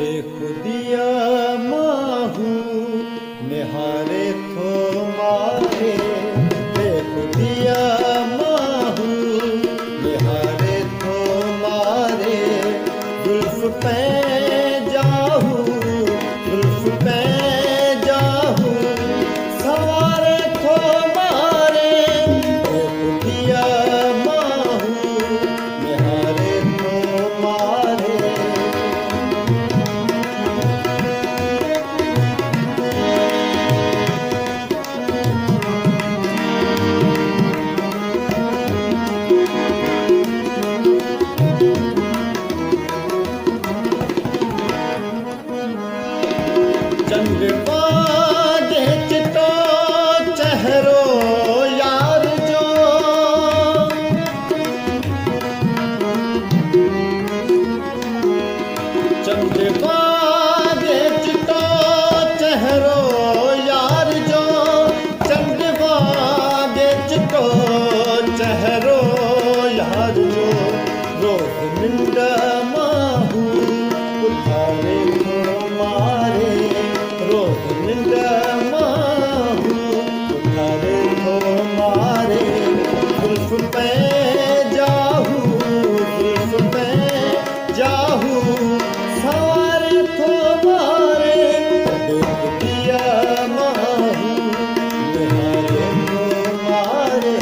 बेखुदिया माहू निहारे थो मारे, बेखुदिया माहू निहारे थो मारे, जुल्फ पे जाहू जुल्फ पे जाहू सवारे थो मारे, बेखुदिया माहू निहारे थो मारे। चंद्रमा देख तो चेहरो यार जो, चंद्रमा देख तो चेहरो यार जो, चंद्रमा देख तो चेहरो यार जो, रोज निंद माहू उठारे थो मारे, रोज निंद माहू उठारे थो मारे, जुल्फ पे जाहू जुल्फ पे जाहू सवारे थो मारे, बेखुदिया माहू निहारे थो मारे।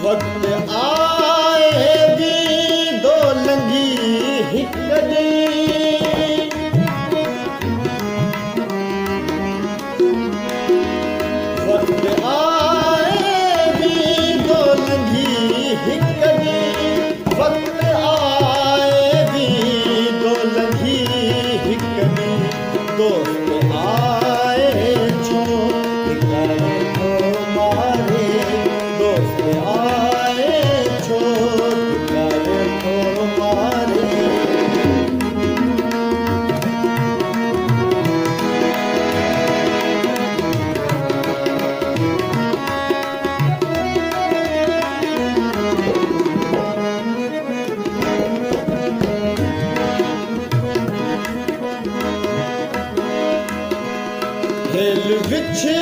वक्त आएगी दो लंगी हिक दी, वक्त आएगी दो लंगी हिक दी, वक्त आएगी दो लंगी हिक दी, दोस्त आए छो निकारे थो मारे, दोस्त आए छो निकारे थो मारे। हेल विछे